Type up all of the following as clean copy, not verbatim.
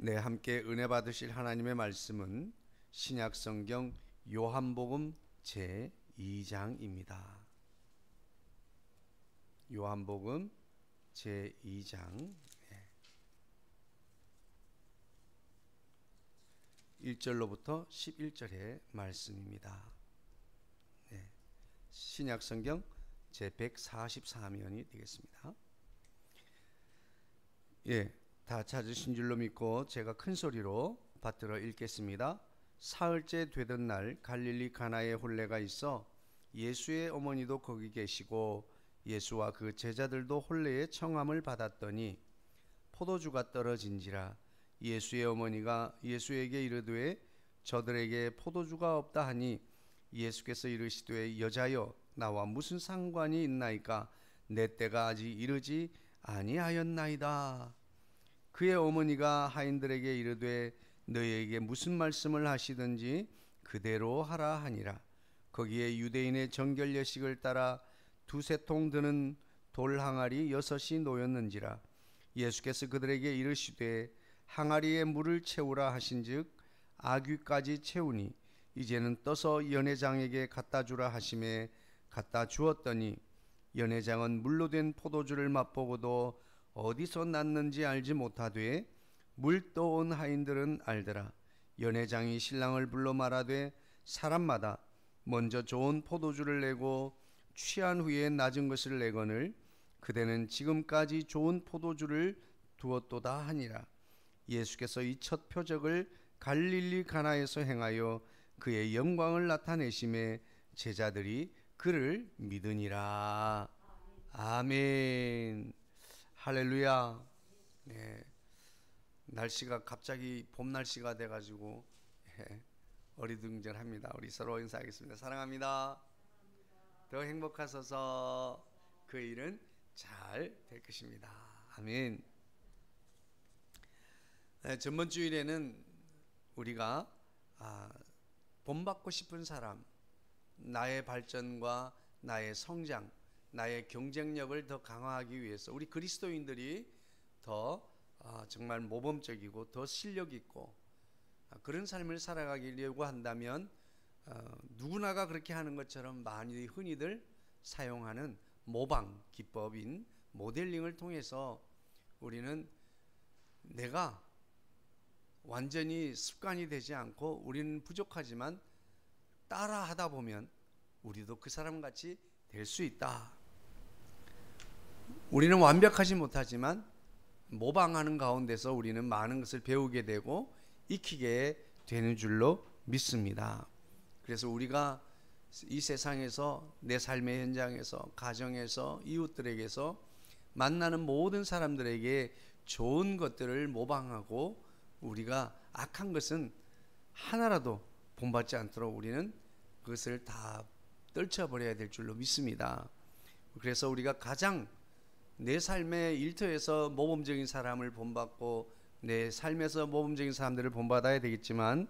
네, 함께 은혜 받으실 하나님의 말씀은 신약 성경 요한복음 제2장입니다. 요한복음 제2장 1절로부터 11절의 말씀입니다. 네, 신약 성경 제144면이 되겠습니다. 예, 다 찾으신 줄로 믿고 제가 큰 소리로 받들어 읽겠습니다. 사흘째 되던 날 갈릴리 가나에 혼례가 있어 예수의 어머니도 거기 계시고 예수와 그 제자들도 혼례의 청함을 받았더니 포도주가 떨어진지라 예수의 어머니가 예수에게 이르되 저들에게 포도주가 없다 하니 예수께서 이르시되 여자여 나와 무슨 상관이 있나이까 내 때가 아직 이르지 아니하였나이다. 그의 어머니가 하인들에게 이르되 너희에게 무슨 말씀을 하시든지 그대로 하라 하니라. 거기에 유대인의 정결 예식을 따라 두세 통 드는 돌 항아리 6이 놓였는지라. 예수께서 그들에게 이르시되 항아리에 물을 채우라 하신즉 아귀까지 채우니 이제는 떠서 연회장에게 갖다 주라 하심에 갖다 주었더니 연회장은 물로 된 포도주를 맛보고도 어디서 났는지 알지 못하되 물 떠온 하인들은 알더라. 연회장이 신랑을 불러 말하되 사람마다 먼저 좋은 포도주를 내고 취한 후에 낮은 것을 내거늘 그대는 지금까지 좋은 포도주를 두었도다 하니라. 예수께서 이 첫 표적을 갈릴리 가나에서 행하여 그의 영광을 나타내심에 제자들이 그를 믿으니라. 아멘. 할렐루야. 네, 날씨가 갑자기 봄 날씨가 돼가지고 어리둥절합니다. 우리 서로 인사하겠습니다. 사랑합니다. 더 행복하소서. 그 일은 잘 될 것입니다. 아멘. 네, 전번 주일에는 우리가 본받고 싶은 사람, 나의 발전과 나의 성장, 나의 경쟁력을 더 강화하기 위해서 우리 그리스도인들이 더 정말 모범적이고 더 실력 있고 그런 삶을 살아가려고 한다면 누구나가 그렇게 하는 것처럼 많이 흔히들 사용하는 모방 기법인 모델링을 통해서 우리는 내가 완전히 습관이 되지 않고 우리는 부족하지만 따라 하다 보면 우리도 그 사람같이 될 수 있다. 우리는 완벽하지 못하지만 모방하는 가운데서 우리는 많은 것을 배우게 되고 익히게 되는 줄로 믿습니다. 그래서 우리가 이 세상에서 내 삶의 현장에서 가정에서 이웃들에게서 만나는 모든 사람들에게 좋은 것들을 모방하고 우리가 악한 것은 하나라도 본받지 않도록 우리는 그것을 다 떨쳐버려야 될 줄로 믿습니다. 그래서 우리가 가장 내 삶의 일터에서 모범적인 사람을 본받고 내 삶에서 모범적인 사람들을 본받아야 되겠지만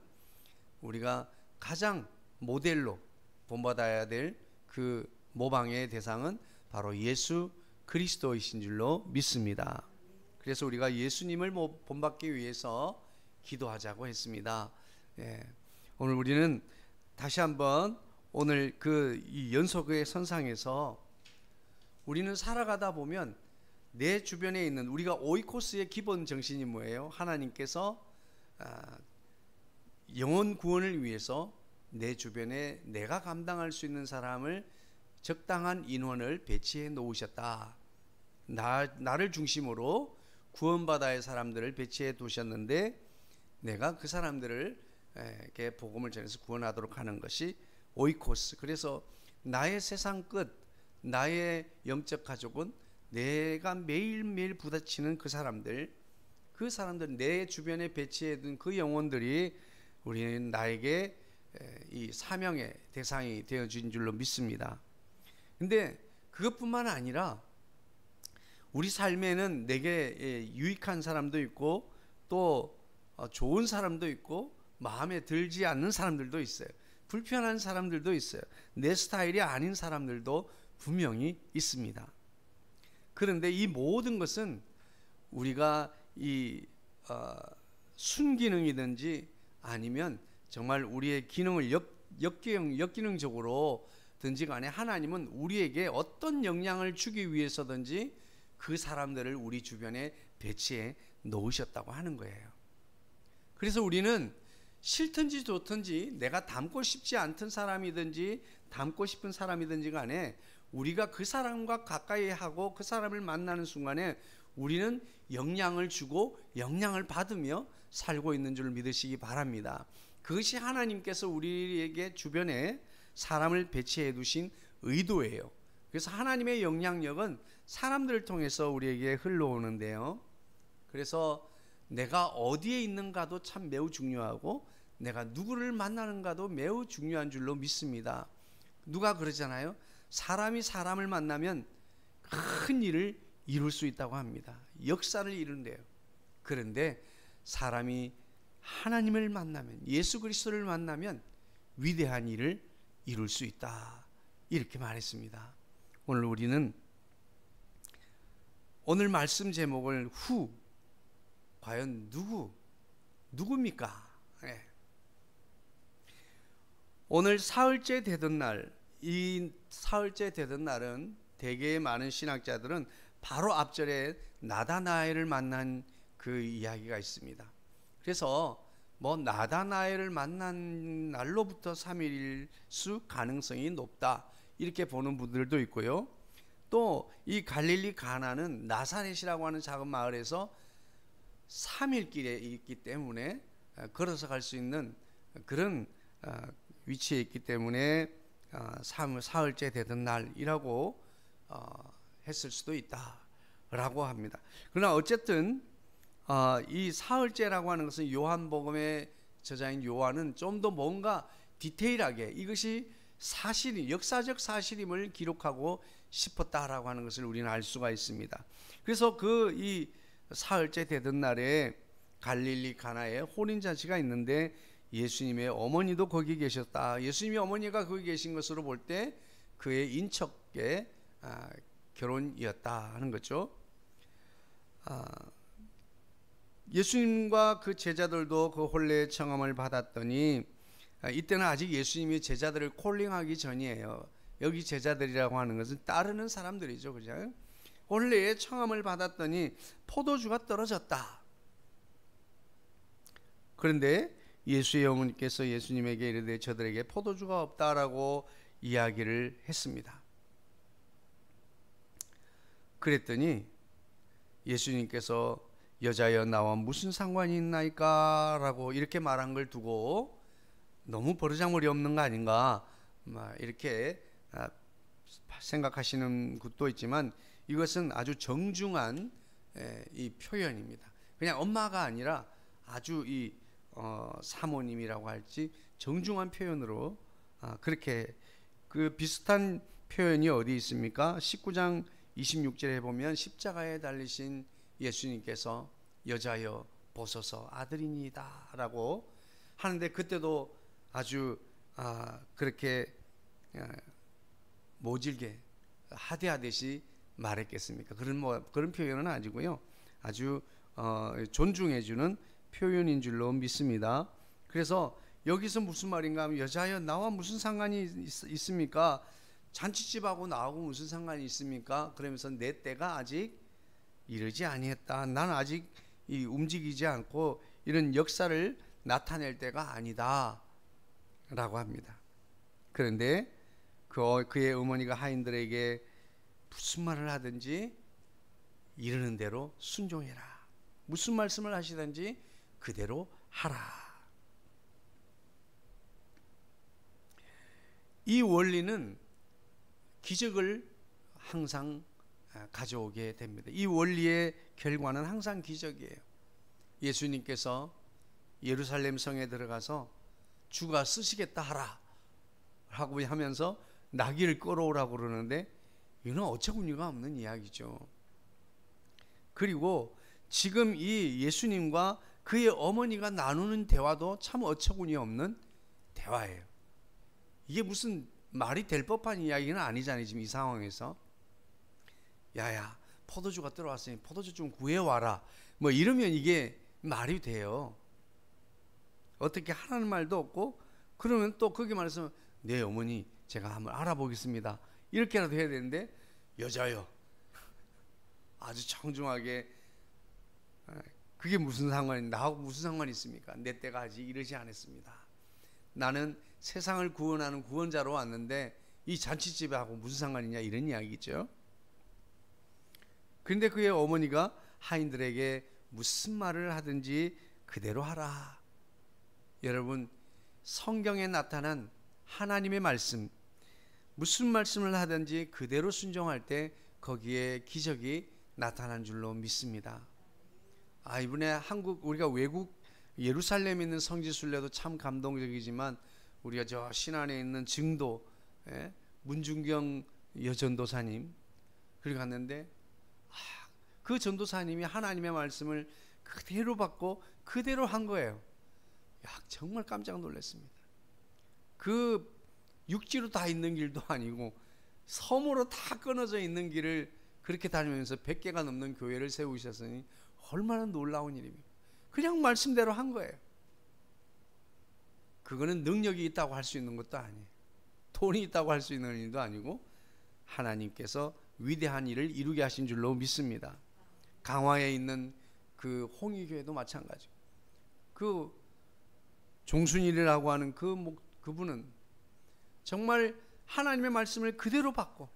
우리가 가장 모델로 본받아야 될 그 모방의 대상은 바로 예수 그리스도이신 줄로 믿습니다. 그래서 우리가 예수님을 본받기 위해서 기도하자고 했습니다. 오늘 우리는 다시 한번 오늘 이 연속의 선상에서 우리는 살아가다 보면 내 주변에 있는 우리가 오이코스의 기본 정신이 뭐예요? 하나님께서 영혼 구원을 위해서 내 주변에 내가 감당할 수 있는 사람을 적당한 인원을 배치해 놓으셨다. 나를 중심으로 구원받아야 할 사람들을 배치해 두셨는데 내가 그 사람들을 복음을 전해서 구원하도록 하는 것이 오이코스. 그래서 나의 세상 끝, 나의 영적 가족은 내가 매일매일 부딪히는 그 사람들 내 주변에 배치해둔 그 영혼들이 우리는 나에게 이 사명의 대상이 되어진 줄로 믿습니다. 근데 그것뿐만 아니라 우리 삶에는 내게 유익한 사람도 있고 또 좋은 사람도 있고 마음에 들지 않는 사람들도 있어요. 불편한 사람들도 있어요. 내 스타일이 아닌 사람들도 분명히 있습니다. 그런데 이 모든 것은 우리가 이 순기능이든지 아니면 정말 우리의 기능을 역기능적으로 든지 간에 하나님은 우리에게 어떤 영향을 주기 위해서든지 그 사람들을 우리 주변에 배치해 놓으셨다고 하는 거예요. 그래서 우리는 싫든지 좋든지 내가 닮고 싶지 않던 사람이든지 닮고 싶은 사람이든지 간에 우리가 그 사람과 가까이 하고 그 사람을 만나는 순간에 우리는 영향을 주고 영향을 받으며 살고 있는 줄 믿으시기 바랍니다. 그것이 하나님께서 우리에게 주변에 사람을 배치해 두신 의도예요. 그래서 하나님의 영향력은 사람들을 통해서 우리에게 흘러오는데요. 그래서 내가 어디에 있는가도 참 매우 중요하고 내가 누구를 만나는가도 매우 중요한 줄로 믿습니다. 누가 그러잖아요. 사람이 사람을 만나면 큰 일을 이룰 수 있다고 합니다. 역사를 이룬대요. 그런데 사람이 하나님을 만나면, 예수 그리스도를 만나면 위대한 일을 이룰 수 있다, 이렇게 말했습니다. 오늘 우리는 오늘 말씀 제목을 후, 과연 누굽니까? 네. 오늘 사흘째 되던 날, 이 사흘째 되던 날은 대개 많은 신학자들은 바로 앞절에 나다나엘을 만난 그 이야기가 있습니다. 그래서 나다나엘을 만난 날로부터 3일일 수 가능성이 높다, 이렇게 보는 분들도 있고요. 또 이 갈릴리 가나는 나사렛이라고 하는 작은 마을에서 3일 길에 있기 때문에 걸어서 갈 수 있는 그런 위치에 있기 때문에 사흘째 되던 날이라고 했을 수도 있다라고 합니다. 그러나 어쨌든 이 사흘째라고 하는 것은 요한복음의 저자인 요한은 좀 더 뭔가 디테일하게 이것이 사실이 역사적 사실임을 기록하고 싶었다라고 하는 것을 우리는 알 수가 있습니다. 그래서 이 사흘째 되던 날에 갈릴리 가나에 혼인잔치가 있는데 예수님의 어머니도 거기 계셨다. 예수님의 어머니가 거기 계신 것으로 볼 때 그의 인척의 결혼이었다 하는 거죠. 예수님과 그 제자들도 그 혼례의 청함을 받았더니 이때는 아직 예수님이 제자들을 콜링하기 전이에요. 여기 제자들이라고 하는 것은 따르는 사람들이죠, 그죠? 혼례의 청함을 받았더니 포도주가 떨어졌다. 그런데 예수의 어머니께서 예수님에게 이르되 저들에게 포도주가 없다라고 이야기를 했습니다. 그랬더니 예수님께서 여자여 나와 무슨 상관이 있나이까 라고 이렇게 말한 걸 두고 너무 버르장머리 없는 거 아닌가 이렇게 생각하시는 것도 있지만 이것은 아주 정중한 이 표현입니다. 그냥 엄마가 아니라 아주 이 사모님이라고 할지 정중한 표현으로 그렇게 그 비슷한 표현이 어디 있습니까? 19장 26절에 보면 십자가에 달리신 예수님께서 여자여 보소서 아들이니이다 라고 하는데 그때도 아주 그렇게 모질게 하대하듯이 말했겠습니까? 그런 표현은 아니고요. 아주 존중해주는 표현인 줄로 믿습니다. 그래서 여기서 무슨 말인가 하면 여자여 나와 무슨 상관이 있습니까? 잔치집하고 나하고 무슨 상관이 있습니까? 그러면서 내 때가 아직 이르지 아니했다. 나는 아직 움직이지 않고 이런 역사를 나타낼 때가 아니다 라고 합니다. 그런데 그의 어머니가 하인들에게 무슨 말을 하든지 이르는 대로 순종해라. 무슨 말씀을 하시든지 그대로 하라. 이 원리는 기적을 항상 가져오게 됩니다. 이 원리의 결과는 항상 기적이에요. 예수님께서 예루살렘 성에 들어가서 주가 쓰시겠다 하라 하고 하면서 나귀를 끌어오라고 그러는데 이건 어처구니가 없는 이야기죠. 그리고 지금 이 예수님과 그의 어머니가 나누는 대화도 참 어처구니 없는 대화예요. 이게 무슨 말이 될 법한 이야기는 아니잖아요. 지금 이 상황에서 포도주가 들어왔으니 포도주 좀 구해와라 이러면 이게 말이 돼요. 어떻게 하라는 말도 없고, 그러면 또 거기 말해서 네 어머니 제가 한번 알아보겠습니다 이렇게라도 해야 되는데, 여자요 아주 청중하게 그게 무슨 상관이, 나하고 무슨 상관이 있습니까? 내 때가 하지 이러지 않았습니다. 나는 세상을 구원하는 구원자로 왔는데 이 잔치집하고 무슨 상관이냐, 이런 이야기죠. 그런데 그의 어머니가 하인들에게 무슨 말을 하든지 그대로 하라. 여러분, 성경에 나타난 하나님의 말씀, 무슨 말씀을 하든지 그대로 순종할 때 거기에 기적이 나타난 줄로 믿습니다. 이번에 한국, 우리가 외국 예루살렘에 있는 성지순례도 참 감동적이지만, 우리가 저 신안에 있는 증도 문중경 여전도사님 그리고 갔는데, 그 전도사님이 하나님의 말씀을 그대로 받고 그대로 한 거예요. 정말 깜짝 놀랐습니다. 그 육지로 다 있는 길도 아니고 섬으로 다 끊어져 있는 길을 그렇게 다니면서 100개가 넘는 교회를 세우셨으니 얼마나 놀라운 일입니까? 그냥 말씀대로 한 거예요. 그거는 능력이 있다고 할 수 있는 것도 아니에요. 돈이 있다고 할 수 있는 일도 아니고, 하나님께서 위대한 일을 이루게 하신 줄로 믿습니다. 강화에 있는 그 홍익교회도 마찬가지. 그 종순이라고 하는 그분은 정말 하나님의 말씀을 그대로 받고,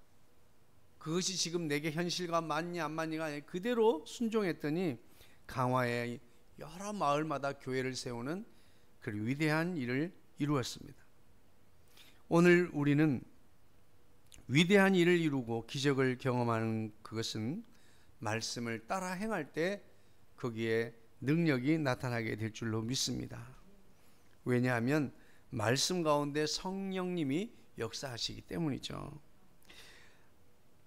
그것이 지금 내게 현실과 맞니 안 맞니가 아니라 그대로 순종했더니 강화의 여러 마을마다 교회를 세우는 그 위대한 일을 이루었습니다. 오늘 우리는 위대한 일을 이루고 기적을 경험하는 그것은 말씀을 따라 행할 때 거기에 능력이 나타나게 될 줄로 믿습니다. 왜냐하면 말씀 가운데 성령님이 역사하시기 때문이죠.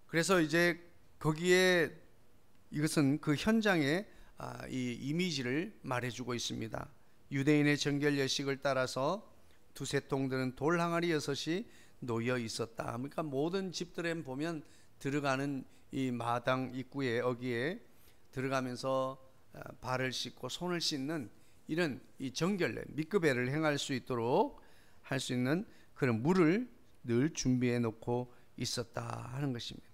그래서 이제 거기에 이것은 그 현장의 이 이미지를 말해주고 있습니다. 유대인의 정결 예식을 따라서 두세 통들은 돌 항아리 6이 놓여 있었다. 그러니까 모든 집들에 보면 들어가는 이 마당 입구에 여기에 들어가면서 발을 씻고 손을 씻는 이런 이 정결례 미끄배를 행할 수 있도록 할 수 있는 그런 물을 늘 준비해 놓고 있었다 하는 것입니다.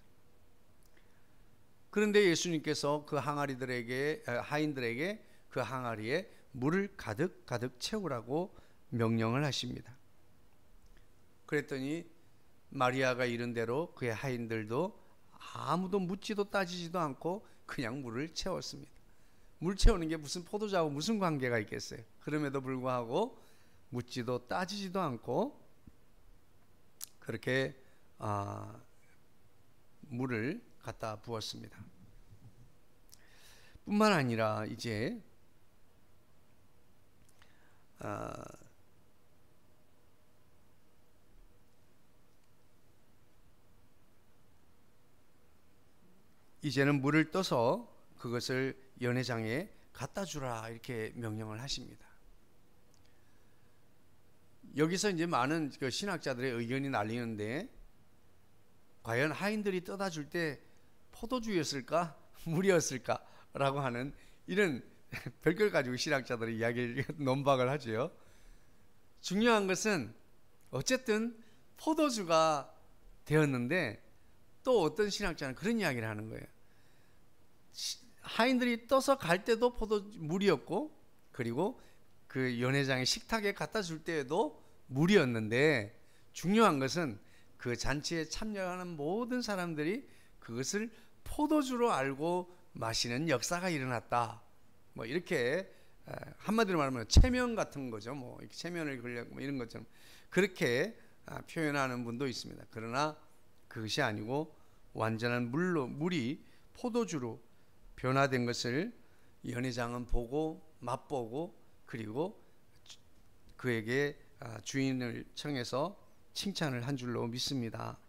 그런데 예수님께서 그 하인들에게 그 항아리에 물을 가득 채우라고 명령을 하십니다. 그랬더니 마리아가 이른 대로 그의 하인들도 아무도 묻지도 따지지도 않고 그냥 물을 채웠습니다. 물 채우는 게 무슨 포도주하고 무슨 관계가 있겠어요? 그럼에도 불구하고 묻지도 따지지도 않고 그렇게 물을 갖다 부었습니다. 뿐만 아니라 이제 이제는 물을 떠서 그것을 연회장에 갖다 주라 이렇게 명령을 하십니다. 여기서 이제 많은 그 신학자들의 의견이 날리는데, 과연 하인들이 떠다 줄 때 포도주였을까 물이었을까 라고 하는 이런 별걸 가지고 신학자들이 이야기를 논박을 하죠. 중요한 것은 어쨌든 포도주가 되었는데, 또 어떤 신학자는 그런 이야기를 하는 거예요. 하인들이 떠서 갈 때도 물이었고, 그리고 그 연회장의 식탁에 갖다 줄 때에도 물이었는데, 중요한 것은 그 잔치에 참여하는 모든 사람들이 그것을 포도주로 알고 마시는 역사가 일어났다. 뭐 이렇게 한마디로 말하면 체면 같은 거죠. 뭐 이렇게 체면을 걸려고 뭐 이런 것처럼 그렇게 표현하는 분도 있습니다. 그러나 그것이 아니고 완전한 물이 포도주로 변화된 것을 연회장은 보고 맛보고, 그리고 그에게 주인을 청해서 칭찬을 한 줄로 믿습니다.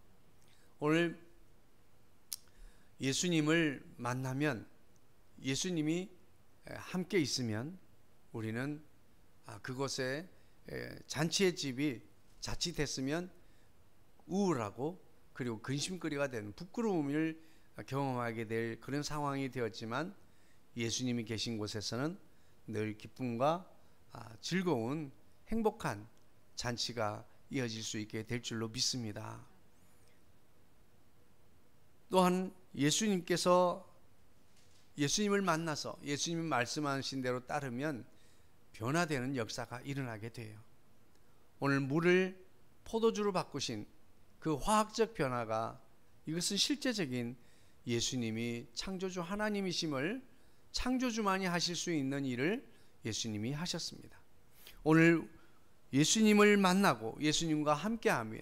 오늘 예수님을 만나면, 예수님이 함께 있으면 우리는 그곳에 잔치의 집이 자칫했으면 우울하고 그리고 근심거리가 되는 부끄러움을 경험하게 될 그런 상황이 되었지만, 예수님이 계신 곳에서는 늘 기쁨과 즐거운 행복한 잔치가 이어질 수 있게 될 줄로 믿습니다. 또한 예수님을 만나서 예수님이 말씀하신 대로 따르면 변화되는 역사가 일어나게 돼요. 오늘 물을 포도주로 바꾸신 그 화학적 변화가, 이것은 실제적인 예수님이 창조주 하나님이심을, 창조주만이 하실 수 있는 일을 예수님이 하셨습니다. 오늘 예수님을 만나고 예수님과 함께하면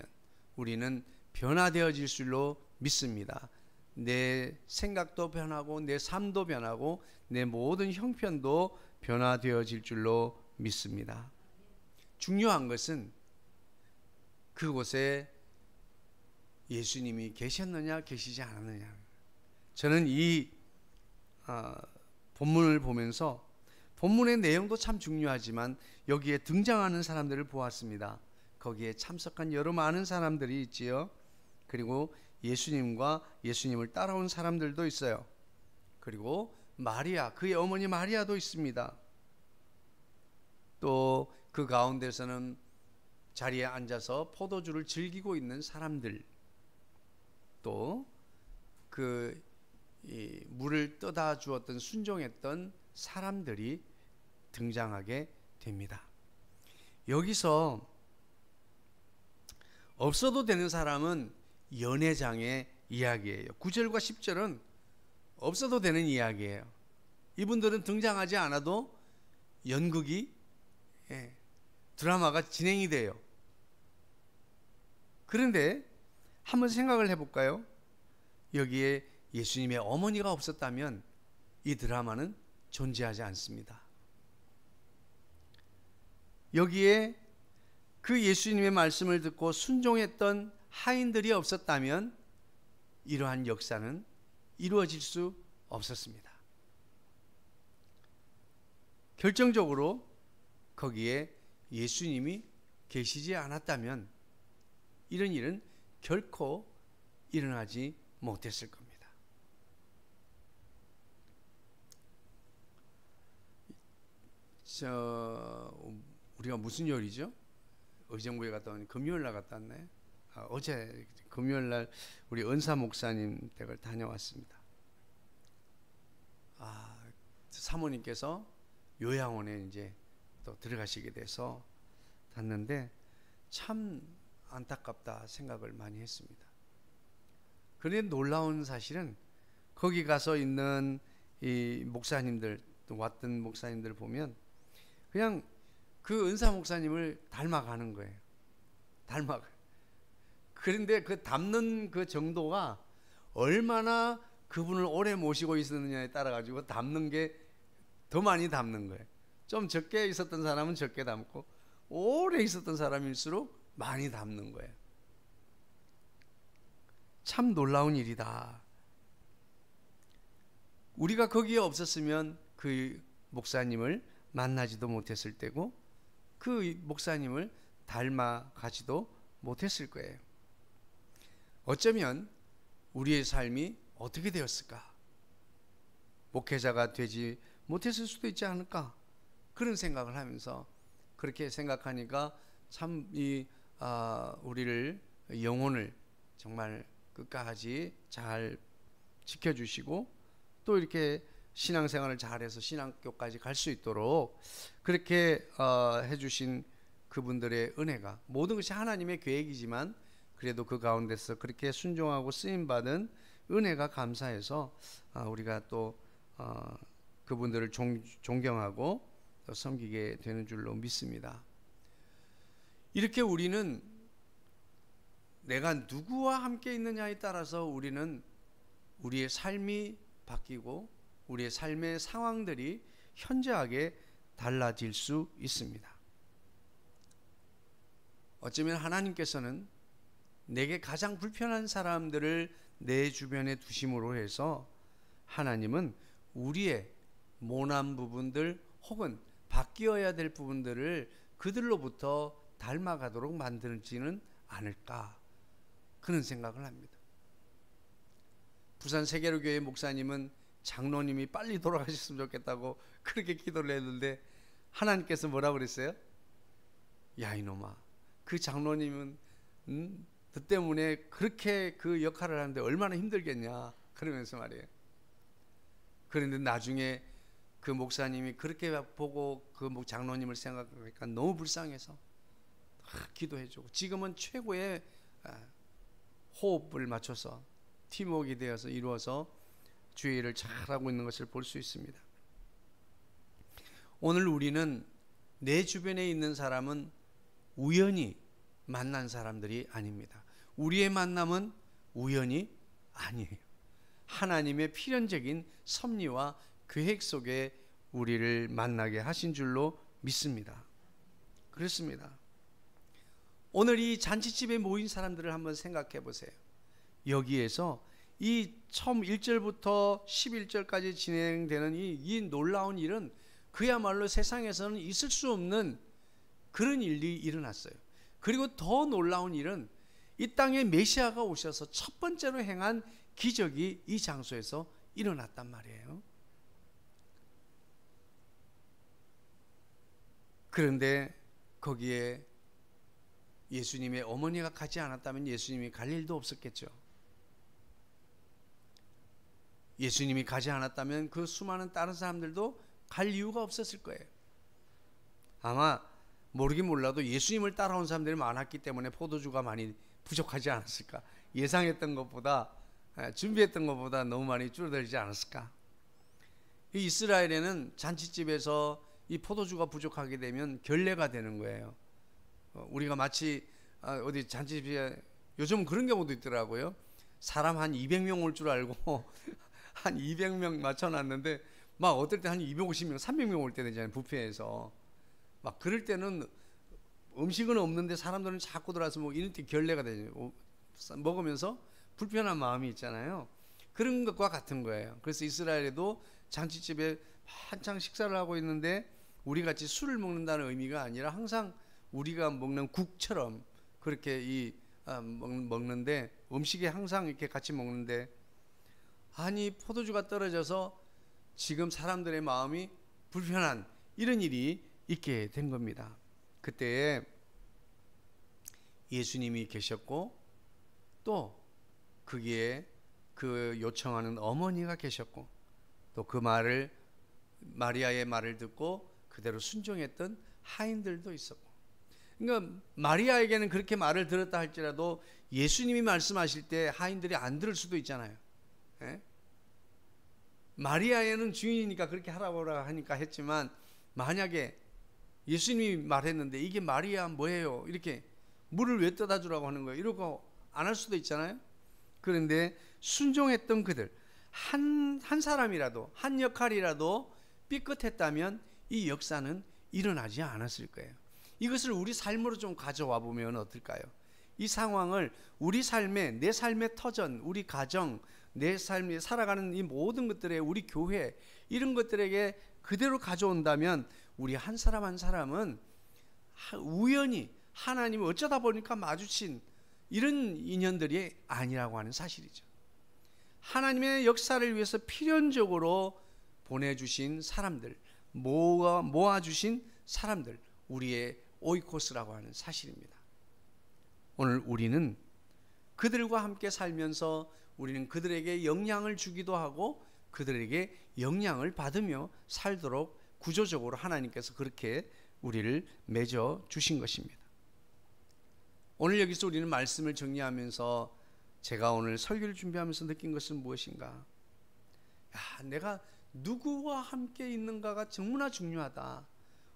우리는 변화되어질 줄로 믿습니다. 내 생각도 변하고 내 삶도 변하고 내 모든 형편도 변화되어질 줄로 믿습니다. 중요한 것은 그곳에 예수님이 계셨느냐 계시지 않았느냐. 저는 이 본문을 보면서 본문의 내용도 참 중요하지만 여기에 등장하는 사람들을 보았습니다. 거기에 참석한 여러 많은 사람들이 있지요. 그리고 예수님과 예수님을 따라온 사람들도 있어요. 그리고 마리아, 그의 어머니 마리아도 있습니다. 또 그 가운데서는 자리에 앉아서 포도주를 즐기고 있는 사람들, 또 그 물을 떠다 주었던 순종했던 사람들이 등장하게 됩니다. 여기서 없어도 되는 사람은 연회장의 이야기예요. 9절과 10절은 없어도 되는 이야기예요. 이분들은 등장하지 않아도 연극이, 드라마가 진행이 돼요. 그런데 한번 생각을 해볼까요? 여기에 예수님의 어머니가 없었다면 이 드라마는 존재하지 않습니다. 여기에 그 예수님의 말씀을 듣고 순종했던 하인들이 없었다면 이러한 역사는 이루어질 수 없었습니다. 결정적으로 거기에 예수님이 계시지 않았다면 이런 일은 결코 일어나지 못했을 겁니다. 우리가 무슨 요일이죠? 의정부에 갔다 오니 금요일 날 갔다 왔나요? 어제 금요일 날 우리 은사 목사님 댁을 다녀왔습니다. 사모님께서 요양원에 이제 또 들어가시게 돼서 갔는데 참 안타깝다 생각을 많이 했습니다. 그런데 놀라운 사실은 거기 가서 있는 이 목사님들, 또 왔던 목사님들 보면 그냥 그 은사 목사님을 닮아가는 거예요. 그런데 그 닮는 그 정도가 얼마나 그분을 오래 모시고 있었느냐에 따라 가지고 닮는 게 더 많이 닮는 거예요. 좀 적게 있었던 사람은 적게 닮고 오래 있었던 사람일수록 많이 닮는 거예요. 참 놀라운 일이다. 우리가 거기에 없었으면 그 목사님을 만나지도 못했을 때고 그 목사님을 닮아가지도 못했을 거예요. 어쩌면 우리의 삶이 어떻게 되었을까? 목회자가 되지 못했을 수도 있지 않을까? 그런 생각을 하면서 그렇게 생각하니까 참 우리를 영혼을 정말 끝까지 잘 지켜주시고 또 이렇게 신앙생활을 잘해서 신학교까지 갈 수 있도록 그렇게 해주신 그분들의 은혜가, 모든 것이 하나님의 계획이지만 그래도 그 가운데서 그렇게 순종하고 쓰임받은 은혜가 감사해서 우리가 또 그분들을 존경하고 또 섬기게 되는 줄로 믿습니다. 이렇게 우리는 내가 누구와 함께 있느냐에 따라서 우리는 우리의 삶이 바뀌고 우리의 삶의 상황들이 현저하게 달라질 수 있습니다. 어쩌면 하나님께서는 내게 가장 불편한 사람들을 내 주변에 두심으로 해서 하나님은 우리의 모난 부분들 혹은 바뀌어야 될 부분들을 그들로부터 닮아가도록 만들지는 않을까, 그런 생각을 합니다. 부산 세계로교회 목사님은 장로님이 빨리 돌아가셨으면 좋겠다고 그렇게 기도를 했는데 하나님께서 뭐라고 그랬어요? 야 이놈아, 그 장로님은 너 때문에 그렇게 그 역할을 하는데 얼마나 힘들겠냐 그러면서 말이에요. 그런데 나중에 그 목사님이 그렇게 보고 그 장로님을 생각하니까 너무 불쌍해서 기도해주고 지금은 최고의 호흡을 맞춰서 팀워크가 되어서 이루어서 주의 일을 잘하고 있는 것을 볼 수 있습니다. 오늘 우리는 내 주변에 있는 사람은 우연히 만난 사람들이 아닙니다. 우리의 만남은 우연이 아니에요. 하나님의 필연적인 섭리와 계획 속에 우리를 만나게 하신 줄로 믿습니다. 그렇습니다. 오늘 이 잔치집에 모인 사람들을 한번 생각해 보세요. 여기에서 이 처음 1절부터 11절까지 진행되는 이 놀라운 일은 그야말로 세상에서는 있을 수 없는 그런 일이 일어났어요. 그리고 더 놀라운 일은 이 땅에 메시아가 오셔서 첫 번째로 행한 기적이 이 장소에서 일어났단 말이에요. 그런데 거기에 예수님의 어머니가 가지 않았다면 예수님이 갈 일도 없었겠죠. 예수님이 가지 않았다면 그 수많은 다른 사람들도 갈 이유가 없었을 거예요. 아마 모르긴 몰라도 예수님을 따라온 사람들이 많았기 때문에 포도주가 많이 부족하지 않았을까. 예상했던 것보다, 준비했던 것보다 너무 많이 줄어들지 않았을까. 이 이스라엘에는 잔치집에서 이 포도주가 부족하게 되면 결례가 되는 거예요. 우리가 마치 어디 잔치집에 요즘 그런 경우도 있더라고요. 사람 한 200명 올 줄 알고 한 200명 맞춰놨는데 막 어떨 때 한 250명, 300명 올 때 되잖아요. 뷔페에서. 막 그럴 때는 음식은 없는데 사람들은 자꾸 들어와서 뭐 이런 때 결례가 되죠. 먹으면서 불편한 마음이 있잖아요. 그런 것과 같은 거예요. 그래서 이스라엘에도 잔치집에 한창 식사를 하고 있는데 우리 같이 술을 먹는다는 의미가 아니라 항상 우리가 먹는 국처럼 그렇게 먹는데 음식이 항상 이렇게 같이 먹는데 아니 포도주가 떨어져서 지금 사람들의 마음이 불편한 이런 일이 있게 된 겁니다. 그때 예수님이 계셨고 또 거기에 그 요청하는 어머니가 계셨고 또 그 말을 마리아의 말을 듣고 그대로 순종했던 하인들도 있었고 그러니까 마리아에게는 그렇게 말을 들었다 할지라도 예수님이 말씀하실 때 하인들이 안 들을 수도 있잖아요. 예? 마리아에는 주인이니까 그렇게 하라고 하니까 했지만 만약에 예수님이 말했는데 이게 마리아 뭐예요? 이렇게 물을 왜 떠다 주라고 하는 거예요? 이러고 안 할 수도 있잖아요. 그런데 순종했던 그들 한 사람이라도 한 역할이라도 삐끗했다면 이 역사는 일어나지 않았을 거예요. 이것을 우리 삶으로 좀 가져와 보면 어떨까요? 이 상황을 우리 삶의 내 삶의 터전, 우리 가정, 내 삶에 살아가는 이 모든 것들에 우리 교회 이런 것들에게 그대로 가져온다면 우리 한 사람 한 사람은 우연히 하나님이 어쩌다 보니까 마주친 이런 인연들이 아니라고 하는 사실이죠. 하나님의 역사를 위해서 필연적으로 보내주신 사람들, 모아주신 사람들, 우리의 오이코스라고 하는 사실입니다. 오늘 우리는 그들과 함께 살면서 우리는 그들에게 영향을 주기도 하고 그들에게 영향을 받으며 살도록 구조적으로 하나님께서 그렇게 우리를 맺어 주신 것입니다. 오늘 여기서 우리는 말씀을 정리하면서 제가 오늘 설교를 준비하면서 느낀 것은 무엇인가? 내가 누구와 함께 있는가가 정말 중요하다.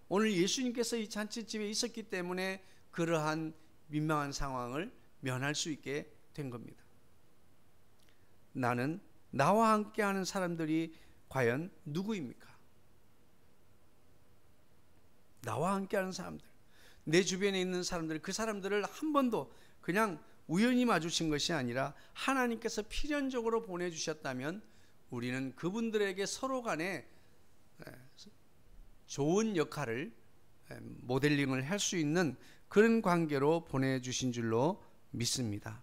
오늘 예수님께서 이 잔치집에 있었기 때문에 그러한 민망한 상황을 면할 수 있게 된 겁니다. 나는 나와 함께하는 사람들이 과연 누구입니까? 나와 함께하는 사람들, 내 주변에 있는 사람들, 그 사람들을 한 번도 그냥 우연히 마주친 것이 아니라 하나님께서 필연적으로 보내주셨다면 우리는 그분들에게 서로 간에 좋은 역할을 모델링을 할 수 있는 그런 관계로 보내주신 줄로 믿습니다.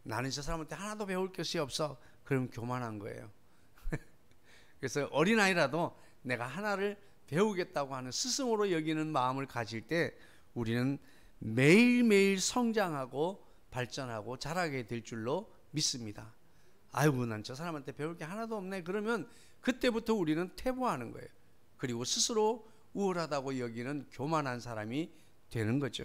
나는 저 사람한테 하나도 배울 것이 없어. 그럼 교만한 거예요. 그래서 어린아이라도 내가 하나를 배우겠다고 하는 스승으로 여기는 마음을 가질 때 우리는 매일매일 성장하고 발전하고 자라게 될 줄로 믿습니다. 아이고, 난 저 사람한테 배울 게 하나도 없네. 그러면 그때부터 우리는 퇴보하는 거예요. 그리고 스스로 우월하다고 여기는 교만한 사람이 되는 거죠.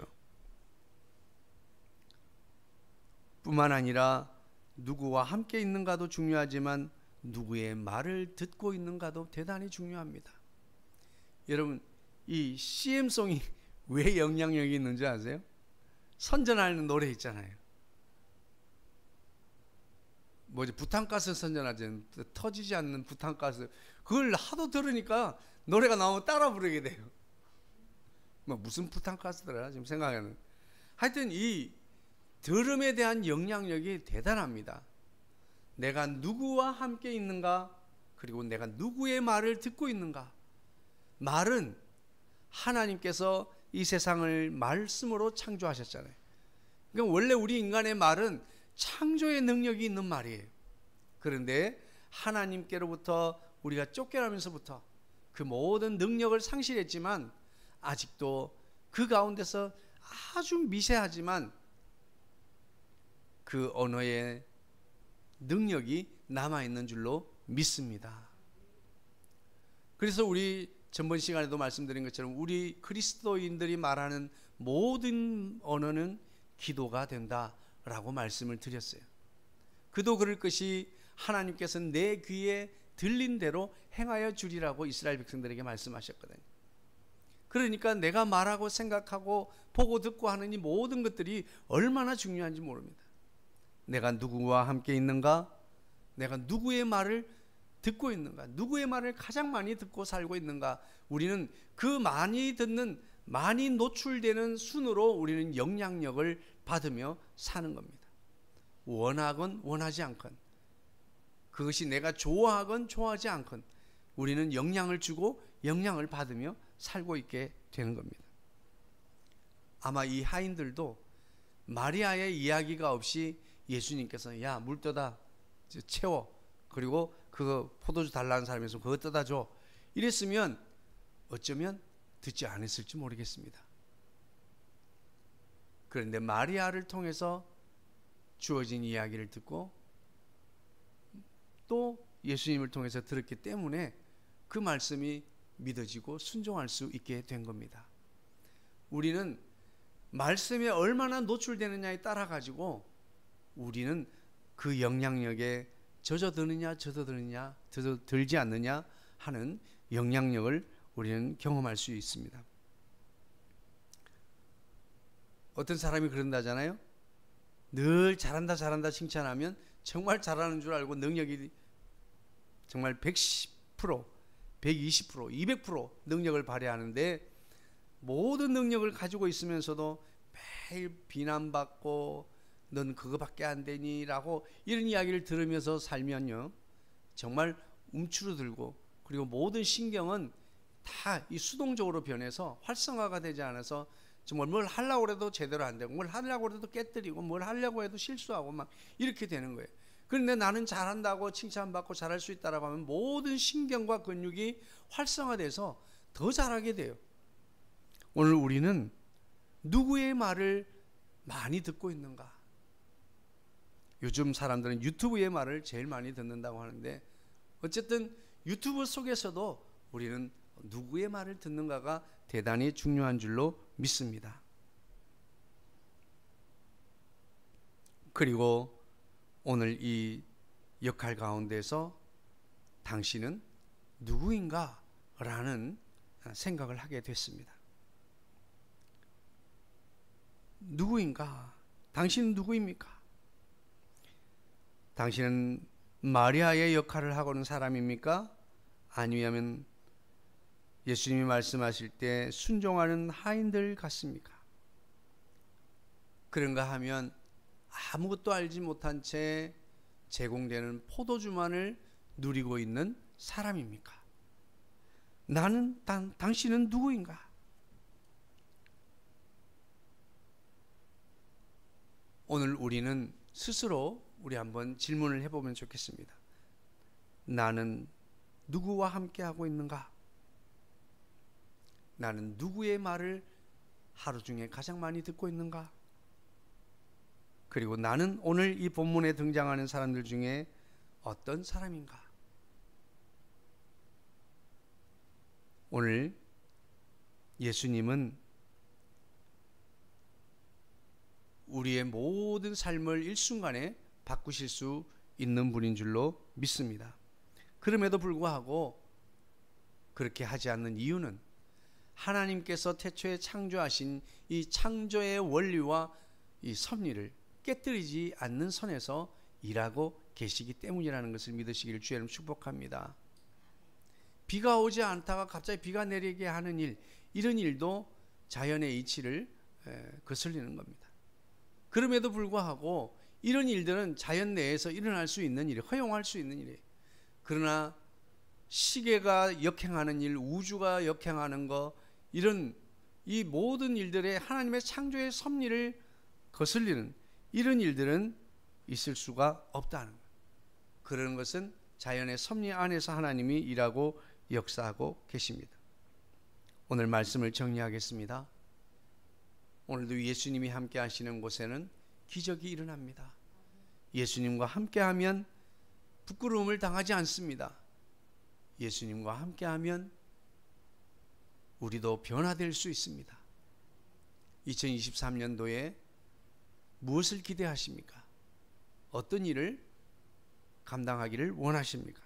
뿐만 아니라 누구와 함께 있는가도 중요하지만 누구의 말을 듣고 있는가도 대단히 중요합니다. 여러분, 이 CM송이 왜 영향력이 있는지 아세요? 선전하는 노래 있잖아요. 뭐지, 부탄가스 선전하죠. 터지지 않는 부탄가스. 그걸 하도 들으니까 노래가 나오면 따라 부르게 돼요. 뭐 무슨 부탄가스더라 지금 생각하는. 하여튼 이 들음에 대한 영향력이 대단합니다. 내가 누구와 함께 있는가, 그리고 내가 누구의 말을 듣고 있는가. 말은 하나님께서 이 세상을 말씀으로 창조하셨잖아요. 그러니까 원래 우리 인간의 말은 창조의 능력이 있는 말이에요. 그런데 하나님께로부터 우리가 쫓겨나면서부터 그 모든 능력을 상실했지만 아직도 그 가운데서 아주 미세하지만 그 언어의 능력이 남아있는 줄로 믿습니다. 그래서 우리 전번 시간에도 말씀드린 것처럼 우리 그리스도인들이 말하는 모든 언어는 기도가 된다라고 말씀을 드렸어요. 그도 그럴 것이 하나님께서는 내 귀에 들린 대로 행하여 주리라고 이스라엘 백성들에게 말씀하셨거든요. 그러니까 내가 말하고 생각하고 보고 듣고 하는 이 모든 것들이 얼마나 중요한지 모릅니다. 내가 누구와 함께 있는가? 내가 누구의 말을 듣고 있는가? 누구의 말을 가장 많이 듣고 살고 있는가? 우리는 그 많이 듣는, 많이 노출되는 순으로 우리는 영향력을 받으며 사는 겁니다. 원하건 원하지 않건, 그것이 내가 좋아하건 좋아하지 않건 우리는 영향을 주고 영향을 받으며 살고 있게 되는 겁니다. 아마 이 하인들도 마리아의 이야기가 없이 예수님께서 야, 물 떠다 채워, 그리고 그거 포도주 달라는 사람이 있으면 그거 떠다 줘, 이랬으면 어쩌면 듣지 않았을지 모르겠습니다. 그런데 마리아를 통해서 주어진 이야기를 듣고 또 예수님을 통해서 들었기 때문에 그 말씀이 믿어지고 순종할 수 있게 된 겁니다. 우리는 말씀에 얼마나 노출되느냐에 따라 가지고 우리는 그 영향력에 젖어드느냐 젖어들지 않느냐 하는 영향력을 우리는 경험할 수 있습니다. 어떤 사람이 그런다잖아요. 늘 잘한다 잘한다 칭찬하면 정말 잘하는 줄 알고 능력이 정말 110%, 120%, 200% 능력을 발휘하는데 모든 능력을 가지고 있으면서도 매일 비난받고 넌 그거밖에 안 되니 라고 이런 이야기를 들으면서 살면요, 정말 움츠러들고, 그리고 모든 신경은 다 이 수동적으로 변해서 활성화가 되지 않아서 정말 뭘 하려고 해도 제대로 안 되고, 뭘 하려고 해도 깨뜨리고, 뭘 하려고 해도 실수하고 막 이렇게 되는 거예요. 그런데 나는 잘한다고 칭찬받고 잘할 수 있다라고 하면 모든 신경과 근육이 활성화돼서 더 잘하게 돼요. 오늘 우리는 누구의 말을 많이 듣고 있는가? 요즘 사람들은 유튜브의 말을 제일 많이 듣는다고 하는데, 어쨌든 유튜브 속에서도 우리는 누구의 말을 듣는가가 대단히 중요한 줄로 믿습니다. 그리고 오늘 이 역할 가운데서 당신은 누구인가? 라는 생각을 하게 됐습니다. 누구인가? 당신은 누구입니까? 당신은 마리아의 역할을 하고 있는 사람입니까? 아니면 예수님이 말씀하실 때 순종하는 하인들 같습니까? 그런가 하면 아무것도 알지 못한 채 제공되는 포도주만을 누리고 있는 사람입니까? 나는 당신은 누구인가? 오늘 우리는 스스로 우리 한번 질문을 해보면 좋겠습니다. 나는 누구와 함께 하고 있는가? 나는 누구의 말을 하루 중에 가장 많이 듣고 있는가? 그리고 나는 오늘 이 본문에 등장하는 사람들 중에 어떤 사람인가? 오늘 예수님은 우리의 모든 삶을 일순간에 바꾸실 수 있는 분인 줄로 믿습니다. 그럼에도 불구하고 그렇게 하지 않는 이유는 하나님께서 태초에 창조하신 이 창조의 원리와 이 섭리를 깨뜨리지 않는 선에서 일하고 계시기 때문이라는 것을 믿으시기를 주의 이름으로 축복합니다. 비가 오지 않다가 갑자기 비가 내리게 하는 일, 이런 일도 자연의 이치를 거슬리는 겁니다. 그럼에도 불구하고 이런 일들은 자연 내에서 일어날 수 있는 일이, 허용할 수 있는 일이에요. 그러나 시계가 역행하는 일, 우주가 역행하는 것, 이런 이 모든 일들의 하나님의 창조의 섭리를 거슬리는 이런 일들은 있을 수가 없다는 거예요. 그런 것은 자연의 섭리 안에서 하나님이 일하고 역사하고 계십니다. 오늘 말씀을 정리하겠습니다. 오늘도 예수님이 함께 하시는 곳에는 기적이 일어납니다. 예수님과 함께하면 부끄러움을 당하지 않습니다. 예수님과 함께하면 우리도 변화될 수 있습니다. 2023년도에 무엇을 기대하십니까? 어떤 일을 감당하기를 원하십니까?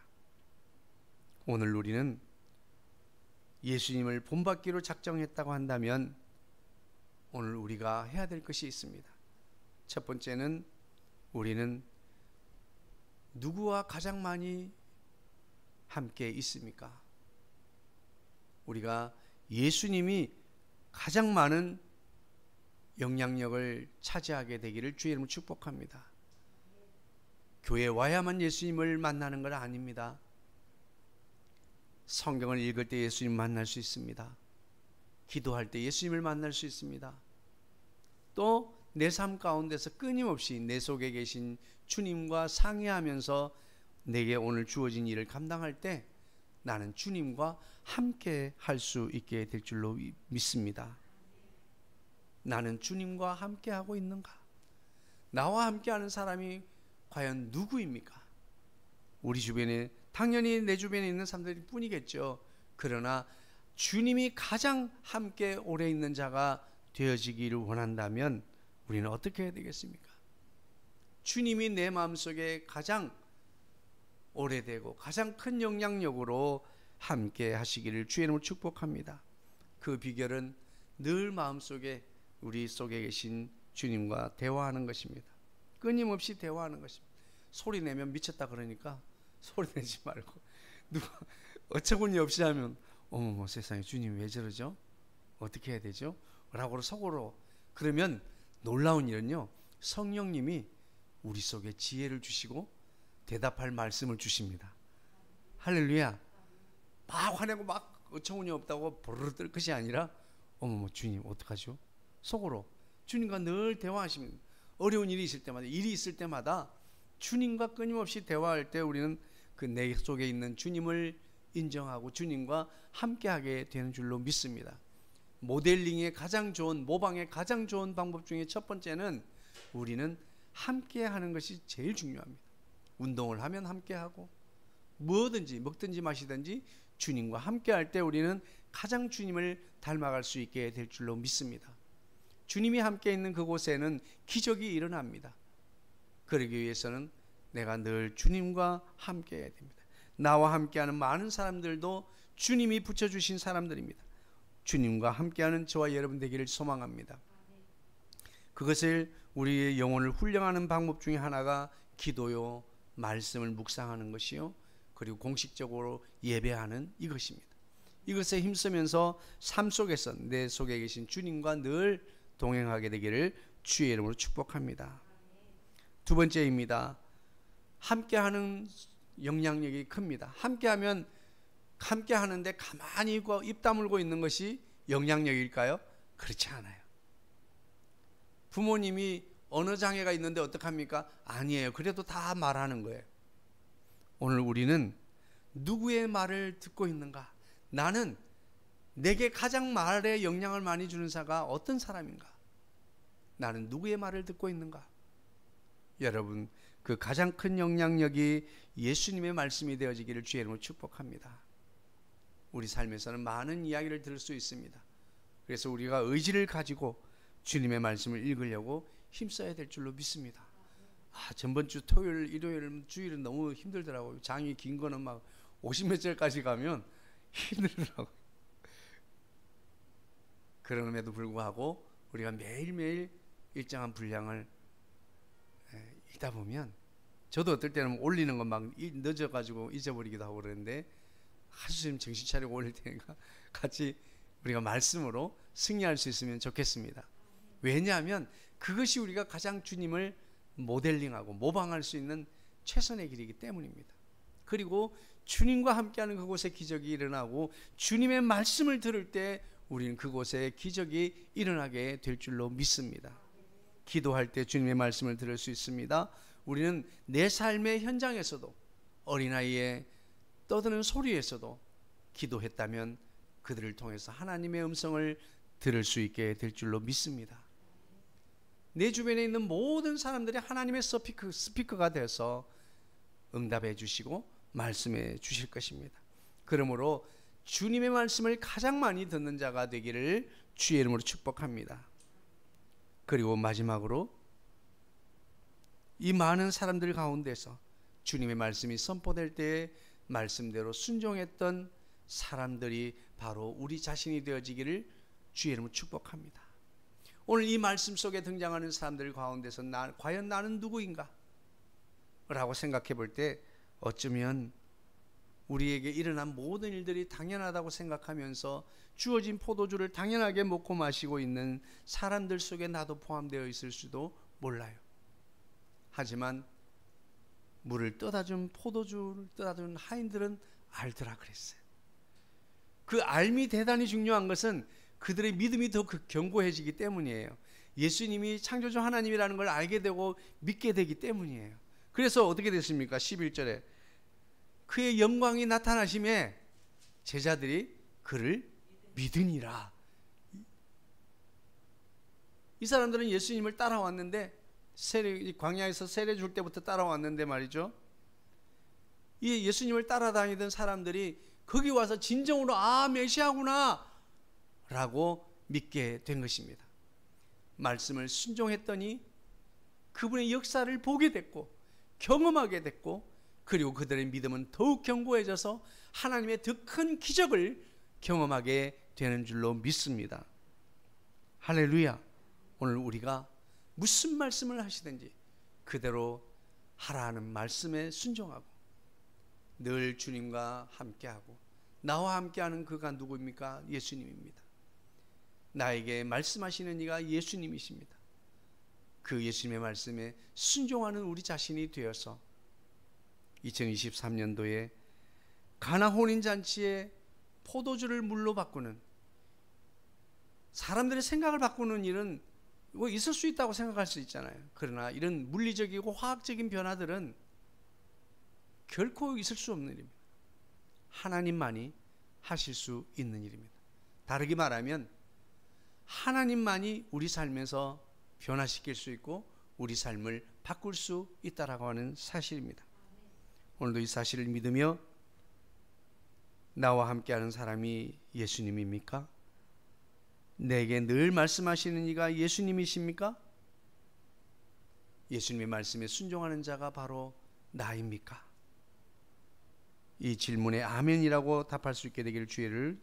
오늘 우리는 예수님을 본받기로 작정했다고 한다면 오늘 우리가 해야 될 것이 있습니다. 첫 번째는 우리는 누구와 가장 많이 함께 있습니까? 우리가 예수님이 가장 많은 영향력을 차지하게 되기를 주의 이름으로 축복합니다. 교회에 와야만 예수님을 만나는 건 아닙니다. 성경을 읽을 때 예수님 만날 수 있습니다. 기도할 때 예수님을 만날 수 있습니다. 또 내 삶 가운데서 끊임없이 내 속에 계신 주님과 상의하면서 내게 오늘 주어진 일을 감당할 때 나는 주님과 함께 할 수 있게 될 줄로 믿습니다. 나는 주님과 함께 하고 있는가? 나와 함께 하는 사람이 과연 누구입니까? 우리 주변에, 당연히 내 주변에 있는 사람들 뿐이겠죠. 그러나 주님이 가장 함께 오래 있는 자가 되어지기를 원한다면 우리는 어떻게 해야 되겠습니까? 주님이 내 마음속에 가장 오래되고 가장 큰 영향력으로 함께 하시기를 주의 이름으로 축복합니다. 그 비결은 늘 마음속에 우리 속에 계신 주님과 대화하는 것입니다. 끊임없이 대화하는 것입니다. 소리 내면 미쳤다 그러니까 소리 내지 말고, 누가 어처구니 없이 하면 어머머 세상에 주님 왜 저러죠? 어떻게 해야 되죠? 라고 속으로, 그러면 놀라운 일은요, 성령님이 우리 속에 지혜를 주시고 대답할 말씀을 주십니다. 할렐루야. 막 화내고 막 어처구니 없다고 보르르 떨 것이 아니라 어머머 주님 어떡하죠? 속으로 주님과 늘 대화하십니다. 어려운 일이 있을 때마다, 일이 있을 때마다 주님과 끊임없이 대화할 때 우리는 그 내 속에 있는 주님을 인정하고 주님과 함께하게 되는 줄로 믿습니다. 모델링의 가장 좋은, 모방의 가장 좋은 방법 중에 첫 번째는 우리는 함께하는 것이 제일 중요합니다. 운동을 하면 함께하고, 뭐든지 먹든지 마시든지 주님과 함께할 때 우리는 가장 주님을 닮아갈 수 있게 될 줄로 믿습니다. 주님이 함께 있는 그곳에는 기적이 일어납니다. 그러기 위해서는 내가 늘 주님과 함께 해야 됩니다. 나와 함께하는 많은 사람들도 주님이 붙여주신 사람들입니다. 주님과 함께하는 저와 여러분 되기를 소망합니다. 그것을 우리의 영혼을 훈련하는 방법 중에 하나가 기도요, 말씀을 묵상하는 것이요, 그리고 공식적으로 예배하는 이것입니다. 이것에 힘쓰면서 삶 속에서 내 속에 계신 주님과 늘 동행하게 되기를 주의 이름으로 축복합니다. 두 번째입니다. 함께하는 영향력이 큽니다. 함께하면, 함께하는데 가만히 입 다물고 있는 것이 영향력일까요? 그렇지 않아요. 부모님이 언어 장애가 있는데 어떡합니까? 아니에요. 그래도 다 말하는 거예요. 오늘 우리는 누구의 말을 듣고 있는가? 나는 내게 가장 말에 영향을 많이 주는 자가 어떤 사람인가? 나는 누구의 말을 듣고 있는가? 여러분, 그 가장 큰 영향력이 예수님의 말씀이 되어지기를 주의 이름으로 축복합니다. 우리 삶에서는 많은 이야기를 들을 수 있습니다. 그래서 우리가 의지를 가지고 주님의 말씀을 읽으려고 힘써야 될 줄로 믿습니다. 전번 주 토요일, 일요일, 주일은 너무 힘들더라고요. 장이 긴 거는 막 50몇 절까지 가면 힘들더라고요. 그럼에도 불구하고 우리가 매일매일 일정한 분량을 읽다 보면, 저도 어떨 때는 올리는 건 막 늦어가지고 잊어버리기도 하고 그러는데, 하수님 정신 차리고 올릴 테니까 같이 우리가 말씀으로 승리할 수 있으면 좋겠습니다. 왜냐하면 그것이 우리가 가장 주님을 모델링하고 모방할 수 있는 최선의 길이기 때문입니다. 그리고 주님과 함께하는 그곳에 기적이 일어나고 주님의 말씀을 들을 때 우리는 그곳에 기적이 일어나게 될 줄로 믿습니다. 기도할 때 주님의 말씀을 들을 수 있습니다. 우리는 내 삶의 현장에서도, 어린아이의 떠드는 소리에서도 기도했다면 그들을 통해서 하나님의 음성을 들을 수 있게 될 줄로 믿습니다. 내 주변에 있는 모든 사람들이 하나님의 스피커가 돼서 응답해 주시고 말씀해 주실 것입니다. 그러므로 주님의 말씀을 가장 많이 듣는 자가 되기를 주의 이름으로 축복합니다. 그리고 마지막으로 이 많은 사람들 가운데서 주님의 말씀이 선포될 때에 말씀대로 순종했던 사람들이 바로 우리 자신이 되어지기를 주의 이름으로 축복합니다. 오늘 이 말씀 속에 등장하는 사람들 가운데서 과연 나는 누구인가? 라고 생각해 볼 때 어쩌면 우리에게 일어난 모든 일들이 당연하다고 생각하면서 주어진 포도주를 당연하게 먹고 마시고 있는 사람들 속에 나도 포함되어 있을 수도 몰라요. 하지만 물을 떠다준 포도주를 떠다준 하인들은 알더라 그랬어요. 그 알미 대단히 중요한 것은 그들의 믿음이 더 견고해지기 때문이에요. 예수님이 창조주 하나님이라는 걸 알게 되고 믿게 되기 때문이에요. 그래서 어떻게 됐습니까? 11절에 그의 영광이 나타나심에 제자들이 그를 믿으니라. 이 사람들은 예수님을 따라왔는데, 광야에서 세례 줄 때부터 따라왔는데 말이죠, 이 예수님을 따라다니던 사람들이 거기 와서 진정으로 메시아구나 라고 믿게 된 것입니다. 말씀을 순종했더니 그분의 역사를 보게 됐고 경험하게 됐고, 그리고 그들의 믿음은 더욱 견고해져서 하나님의 더 큰 기적을 경험하게 되는 줄로 믿습니다. 할렐루야. 오늘 우리가 무슨 말씀을 하시든지 그대로 하라는 말씀에 순종하고 늘 주님과 함께하고, 나와 함께하는 그가 누구입니까? 예수님입니다. 나에게 말씀하시는 이가 예수님이십니다. 그 예수님의 말씀에 순종하는 우리 자신이 되어서 2023년도에 가나 혼인잔치에 포도주를 물로 바꾸는, 사람들의 생각을 바꾸는 일은 뭐 있을 수 있다고 생각할 수 있잖아요. 그러나 이런 물리적이고 화학적인 변화들은 결코 있을 수 없는 일입니다. 하나님만이 하실 수 있는 일입니다. 다르게 말하면 하나님만이 우리 삶에서 변화시킬 수 있고 우리 삶을 바꿀 수 있다라고 하는 사실입니다. 오늘도 이 사실을 믿으며 나와 함께하는 사람이 예수님입니까? 내게 늘 말씀하시는 이가 예수님이십니까? 예수님의 말씀에 순종하는 자가 바로 나입니까? 이 질문에 아멘이라고 답할 수 있게 되기를 주의 이름으로